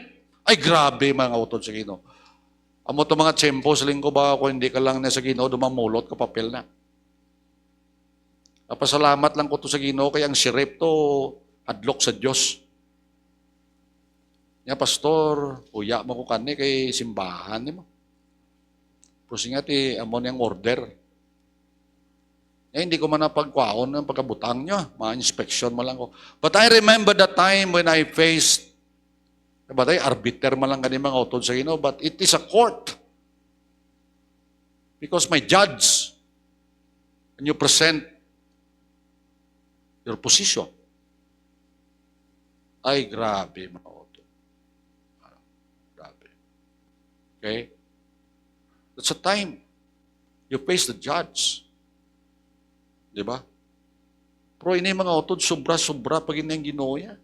Ay grabe mga utod sa Ginoo. Amo to mga tsempo sa linggo ba ako hindi ka lang na sa Ginoo dumamulot ka papel na. Pasalamat lang ko to sa Ginoo kay ang sirep to adlok sa Dios. Nya pastor, uya mo ko kani kay simbahan nimo. Pusinga ti amo niyang order. Hindi ko man napagkwaon ng pagkabutang niya. Ma-inspection mo lang ko. But I remember the time when I faced, arbiter man lang ganun mga utod sa Ginoo, but it is a court. Because my judge, when you present your position, ay grabe mga utod. Grabe. Okay? That's a time you face the judge. Di ba? Pero ini mga utod, sobra-sobra pag ini ang Ginoo niya.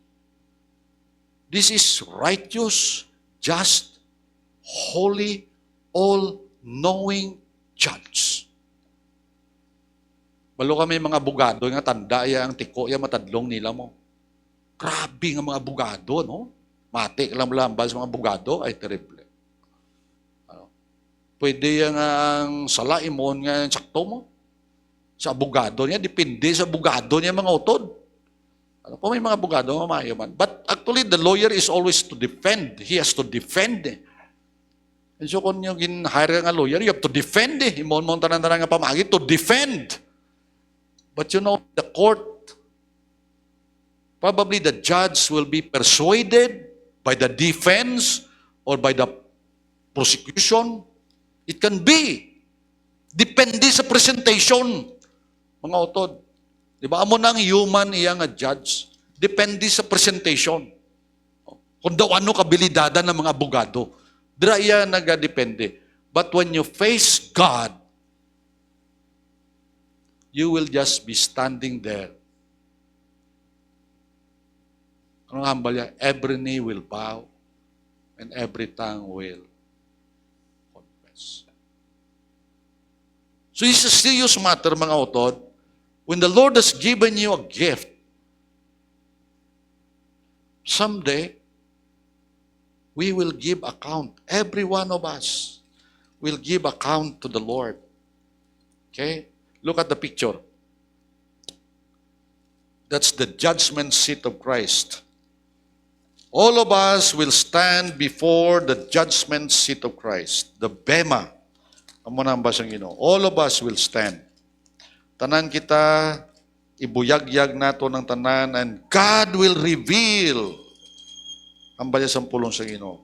This is righteous, just, holy, all-knowing judge. Balo kami mga abogado nga tanda ya ang tiko ya matadlong nila mo. Grabe nga mga abogado, no? Matik lang lambal sa mga abogado ay terrible. Pwede yan ang sala imon nga sakto mo. Sa abogado niya, depende sa abogado niya mga utod. Ano po may mga abogado mamayo man. But actually, the lawyer is always to defend. He has to defend. And so kung yung hire nga lawyer, you have to defend. Imon mo tanan-tanan nga pamagi to defend. But you know, the court, probably the judge will be persuaded by the defense or by the prosecution. It can be. Depende sa presentation. Mga utod. Di ba? Amo nang human iya nga judge. Depende sa presentation. Kung daw ano kabilidada ng mga abogado. Dira iya nagadepende. But when you face God, you will just be standing there. Anong hambal niya? Every knee will bow and every tongue will confess. So it's a serious matter, mga utod. When the Lord has given you a gift, someday, we will give account. Every one of us will give account to the Lord. Okay? Look at the picture. That's the judgment seat of Christ. All of us will stand before the judgment seat of Christ. The Bema. Amo na ang basang Ginoo. All of us will stand. Tanan kita, ibuyag-yag nato ng tanan, and God will reveal ang balya sa pulong sa Ginoo.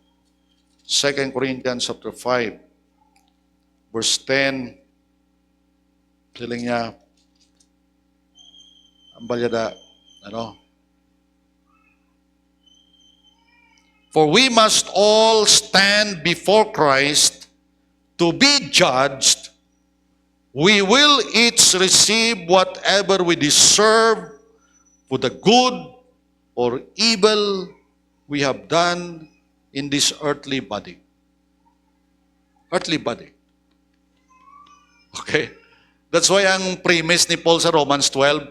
2 Corinthians chapter 5, verse 10, siling niya, ang balya da, For we must all stand before Christ to be judged. We will each receive whatever we deserve for the good or evil we have done in this earthly body. Earthly body. Okay? That's why ang premise ni Paul sa Romans 12,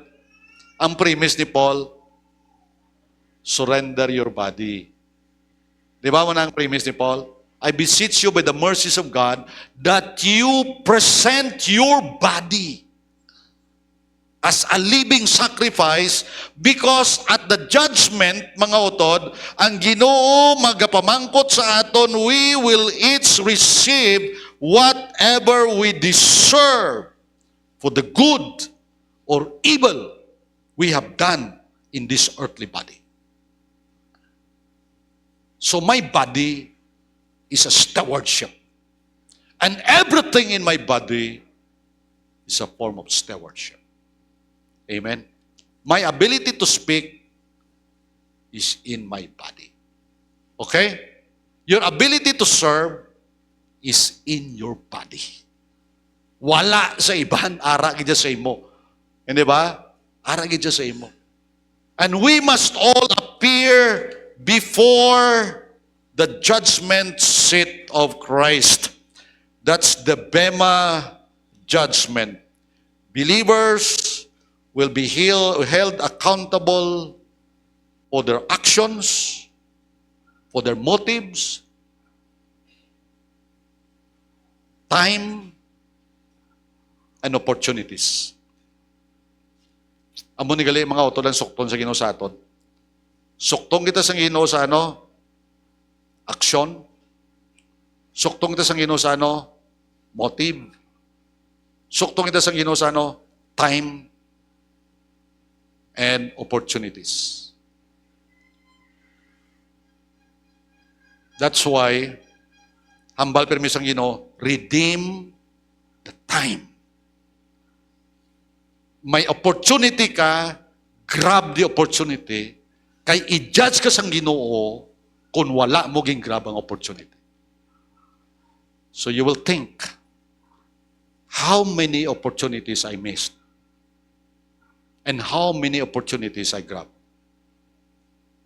ang premise ni Paul, surrender your body. Di ba mo na ang premise ni Paul? I beseech you by the mercies of God that you present your body as a living sacrifice, because at the judgment, mga utod, ang Ginoo magapamangkot sa aton, we will each receive whatever we deserve for the good or evil we have done in this earthly body. So my body is a stewardship. And everything in my body is a form of stewardship. Amen? My ability to speak is in my body. Okay? Your ability to serve is in your body. Wala sa iban, ara gid sa imo. Hindi ba? Ara gid sa imo. And we must all appear before the judgment seat of Christ. That's the Bema judgment. Believers will be held accountable for their actions, for their motives, time, and opportunities. Amo ni gali mga utolan sukton sa Ginoo sa aton. Suktong kita sa Ginoo sa aksyon. Suktong kita sa Ginoo sa motive. Suktong kita sa Ginoo sa time and opportunities. That's why hambal permis ang Ginoo, redeem the time. May opportunity ka, grab the opportunity, kay i-judge ka sang Ginoo kung wala mo ging grab ang opportunity. So you will think, how many opportunities I missed? And how many opportunities I grabbed?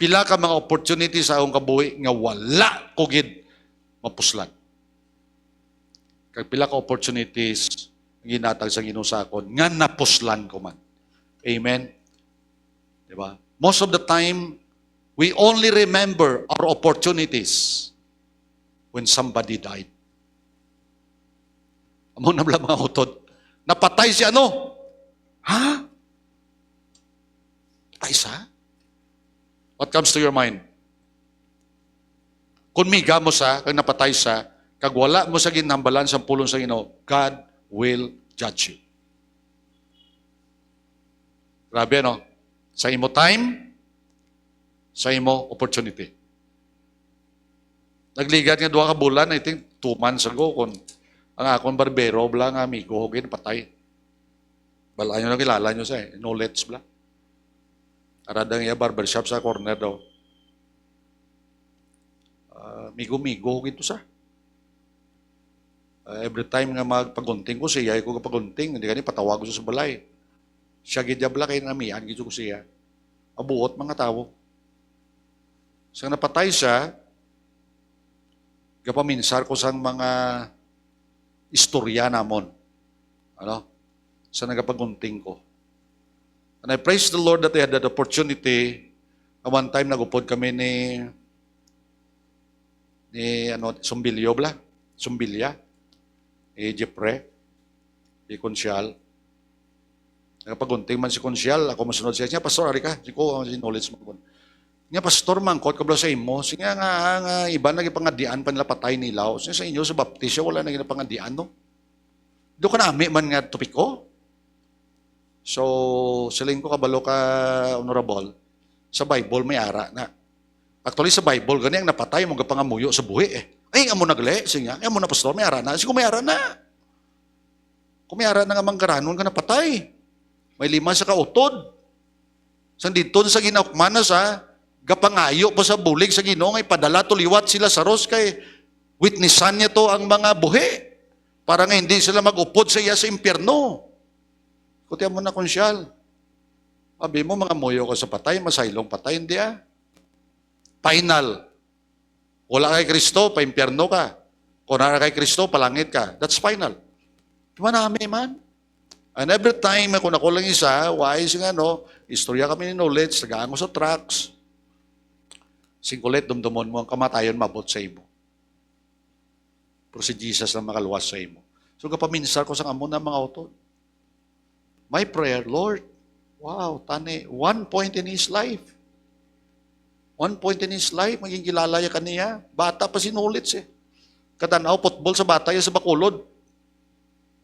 Pila ka mga opportunities sa akong kabuhi nga wala ko gid mapuslan. Kag pila ka opportunities ginatag sa Ginoo sa akon nga napuslan ko man. Amen. Diba? Most of the time, we only remember our opportunities when somebody died. Amo na bala mga utod. Napatay si ano? Ha? Patay sa? What comes to your mind? Kung miga mo sa, kag napatay sa, kag wala mo sa ginhambalan sa pulong sa Ginoo, God will judge you. Grabe, no? Sa imo time, sa imo opportunity. Nagligat nga 2 ka bulan, I think 2 months ago, kung ang akong barbero, bla nga amigo, hugin, patay. Bala nyo na kilala nyo sa knowledge bla. Aradang iya barbershop sa corner daw. Migo-migo, hugin to sa. Every time nga magpagunting ko siya, ko kapagunting, hindi ka ni patawag ko sa balay. Siya gidyabla kayo namihan, gito ko siya. Abuot mga tao. Sa napatay siya, kapaminsar ko sa mga istorya namon. Sa nagapagunting ko. And I praise the Lord that I had that opportunity. One time nagupod kami ni Sumbilyo bla? Sumbilya. Jepre. Di Konsyal. Nagapagunting man si Konsyal, ako masunod siya. Pastor, ari ka? Si ko, knowledge mo. Nga pastor mangkot kabla sa imo, singa nga iba naging pangadian pa nila patay nilaw. Singa sa inyo sa baptisyo wala naging pangadian no. Do ka nami man nga topiko. So siling ko kabalo ka honorable sa Bible may ara na. Actually sa Bible gani ang napatay mo gapangamuyo sa buhi eh. Ay amo nagle singa, amo na pastor may ara na. Sige may ara na. Kung may ara na nga manggaranon ka napatay. May 5 sa kautod. San dito sa ginaukmana sa gapangayo pa sa bulig sa Ginoo ngay padala tuliwat sila sa ros kay witnessan niya to ang mga buhi para nga hindi sila mag-upod sa iya sa impyerno. Kutiyan mo na konsyal. Sabi mo mga muyo ka sa patay, masaylong patay, hindi ah. Final. Wala kay Kristo, pa-impyerno ka. Kung nara kay Kristo, palangit ka. That's final. Manami man. And every time ako nakulang isa, wise nga no, istorya kami ni knowledge, tagaan ko sa tracks. Singkulit, dumdumon mo ang kamatayon mabot sa imo. Pero si Jesus lang makaluwas sa imo. So kapaminsar ko sa amo na mga utod. My prayer, Lord, wow, tani, one point in his life. One point in his life, maging kilala ya kaniya. Bata pa sinulits eh. Katanaw, football sa bata ya sa Bacolod.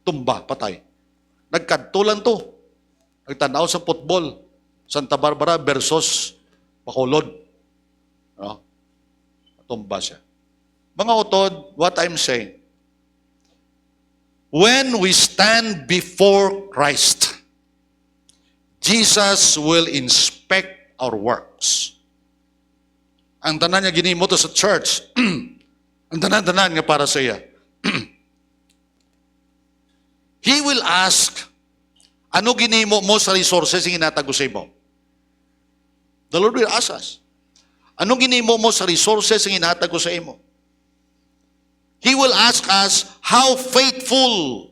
Tumba, patay. Nagkadtulan to. Nagtanaw sa football. Santa Barbara versus Bacolod. No? Tumba siya. Mga utod, what I'm saying, when we stand before Christ, Jesus will inspect our works. Ang tanan niya ginimo to sa church, ang tanan-tanan nga para sa iya. He will ask, ano ginimo mo sa resources yung inatago sa imo? The Lord will ask us. Anong ginimo mo sa resources yung inatago sa imo? He will ask us, how faithful?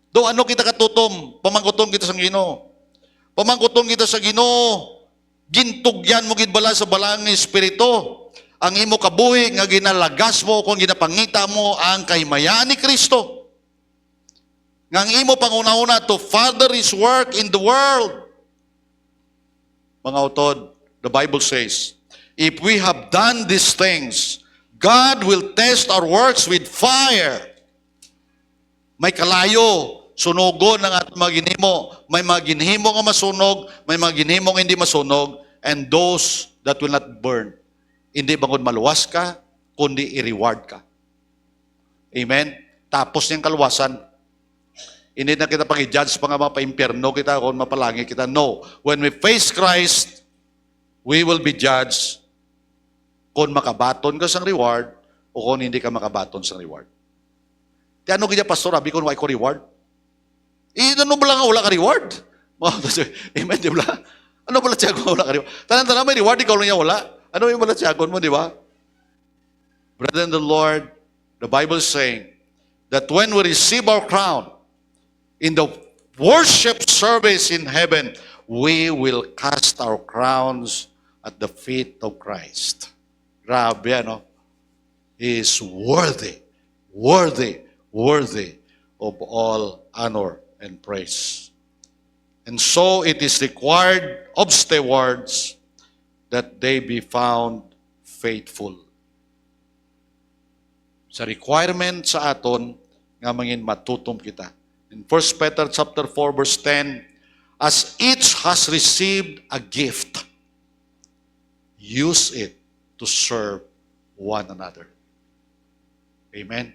Do ano kita katutom? Pamangkutom kita sa Ginoo. Pamangkutom kita sa Ginoo. Gintugyan mo gidbala sa balang espiritu. Ang imo kabuhi nga ginalagas mo kung ginapangita mo ang kahimayan ni Kristo. Nga ang imo panguna-una to further His work in the world. Mga utod, the Bible says, if we have done these things, God will test our works with fire. May kalayo, sunugon ng ating mga ginhimo. May mga ginhimo nga masunog, may mga ginhimo nga hindi masunog, and those that will not burn. Hindi bangod maluwas ka, kundi i-reward ka. Amen? Tapos niyang kaluwasan. Hindi na kita pag-judge pa nga mapa-impyerno kita kung mapalangi kita. No. When we face Christ, we will be judged kung makabaton ka sa reward o kung hindi ka makabaton sa reward. Di ano kaya pastor, abi ko wala ko reward? Ano ba lang wala ka reward? Amen, di ba? Ano pala siya kung wala ka reward? Tanan-tanan may reward, ikaw lang niya wala. Ano yung pala siya mo, di ba? Brethren, the Lord, the Bible is saying that when we receive our crown in the worship service in heaven, we will cast our crowns at the feet of Christ. Grabe, ano? He is worthy, worthy, worthy of all honor and praise. And so it is required of stewards that they be found faithful. Sa requirement sa aton, nga mangin matutom kita. In 1 Peter chapter 4 verse 10, as each has received a gift, use it to serve one another. Amen?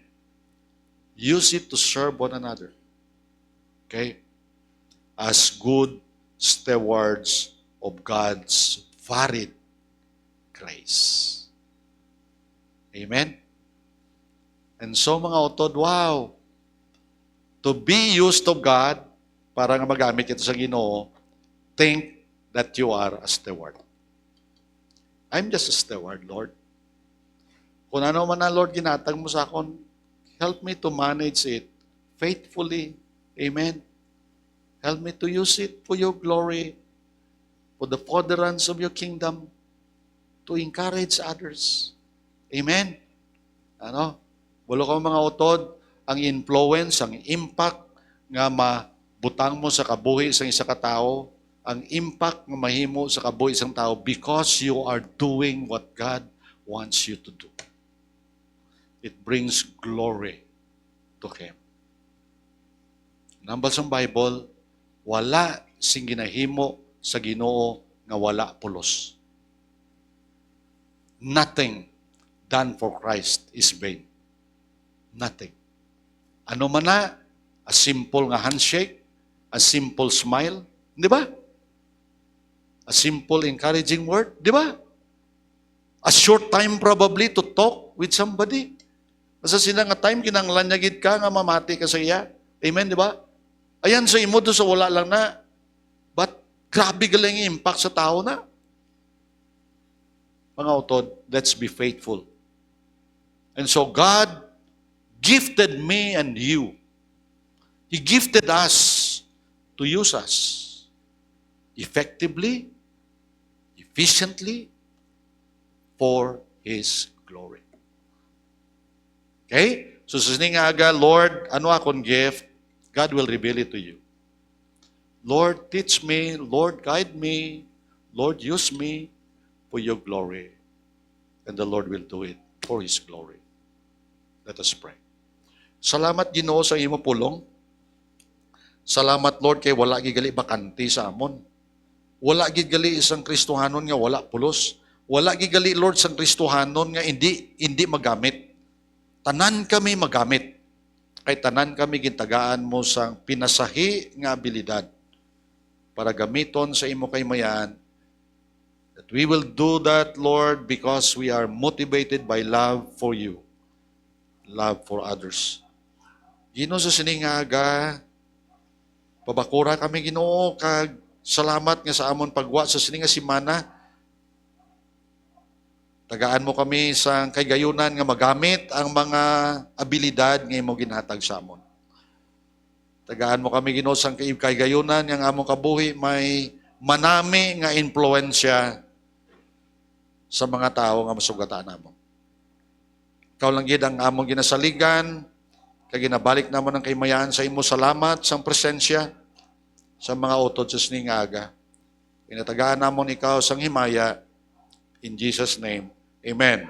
Use it to serve one another. Okay? As good stewards of God's varied grace. Amen? And so mga utod, wow! To be used of God, para nga magamit ito sa Ginoo, think that you are a steward. I'm just a steward, Lord. Kung ano man na, Lord, ginatag mo sa akin, help me to manage it faithfully. Amen. Help me to use it for your glory, for the furtherance of your kingdom, to encourage others. Amen. Ano? Wala ko mga utod, ang influence, ang impact nga mabutang mo sa kabuhi sa isa ka tao, ang impact nga mahimo sa kabuhi isang tao because you are doing what God wants you to do. It brings glory to Him. Nambal sa Bible, wala sing ginahimo sa Ginoo nga wala pulos. Nothing done for Christ is vain. Nothing. Ano man na, a simple nga handshake, a simple smile, di ba? A simple encouraging word, di ba? A short time probably to talk with somebody. Basta sila nga time, kinanglanyagid ka nga mamati ka sa iya. Amen, di ba? Ayan sa imo do sa wala lang na. But grabe galing yung impact sa tao na. Mga utod, let's be faithful. And so God gifted me and you. He gifted us to use us effectively, efficiently, for His glory. Okay? So sa sining aga, Lord, ano akong gift? God will reveal it to you. Lord, teach me. Lord, guide me. Lord, use me for your glory. And the Lord will do it for His glory. Let us pray. Salamat, Ginoo, sa imo pulong. Salamat, Lord, kay wala gigali bakante sa amon. Wala gigali isang Kristohanon nga wala pulos. Wala gigali, Lord, isang Kristohanon nga hindi magamit. Tanan kami magamit. Kay tanan kami gintagaan mo sa pinasahi nga abilidad para gamiton sa imo kaymayan. That we will do that, Lord, because we are motivated by love for you, love for others. Ginoo, sa sining aga, pabakura kami, Ginoo, kag salamat nga sa amon pagwa sa sining nga semana. Tagaan mo kami sa kaygayunan nga magamit ang mga abilidad nga imo ginhatag sa amon. Tagaan mo kami, Ginoo, sa kaygayunan nga among kabuhi may manami nga influensya sa mga tao nga masugatan namo. Ikaw lang gid ang among ginasaligan, kay ginabalik namon ang kaymayan sa imo. Salamat sa presensya sa mga utod sa sining aga. Inatagaan namon ikaw sang himaya. In Jesus' name, amen.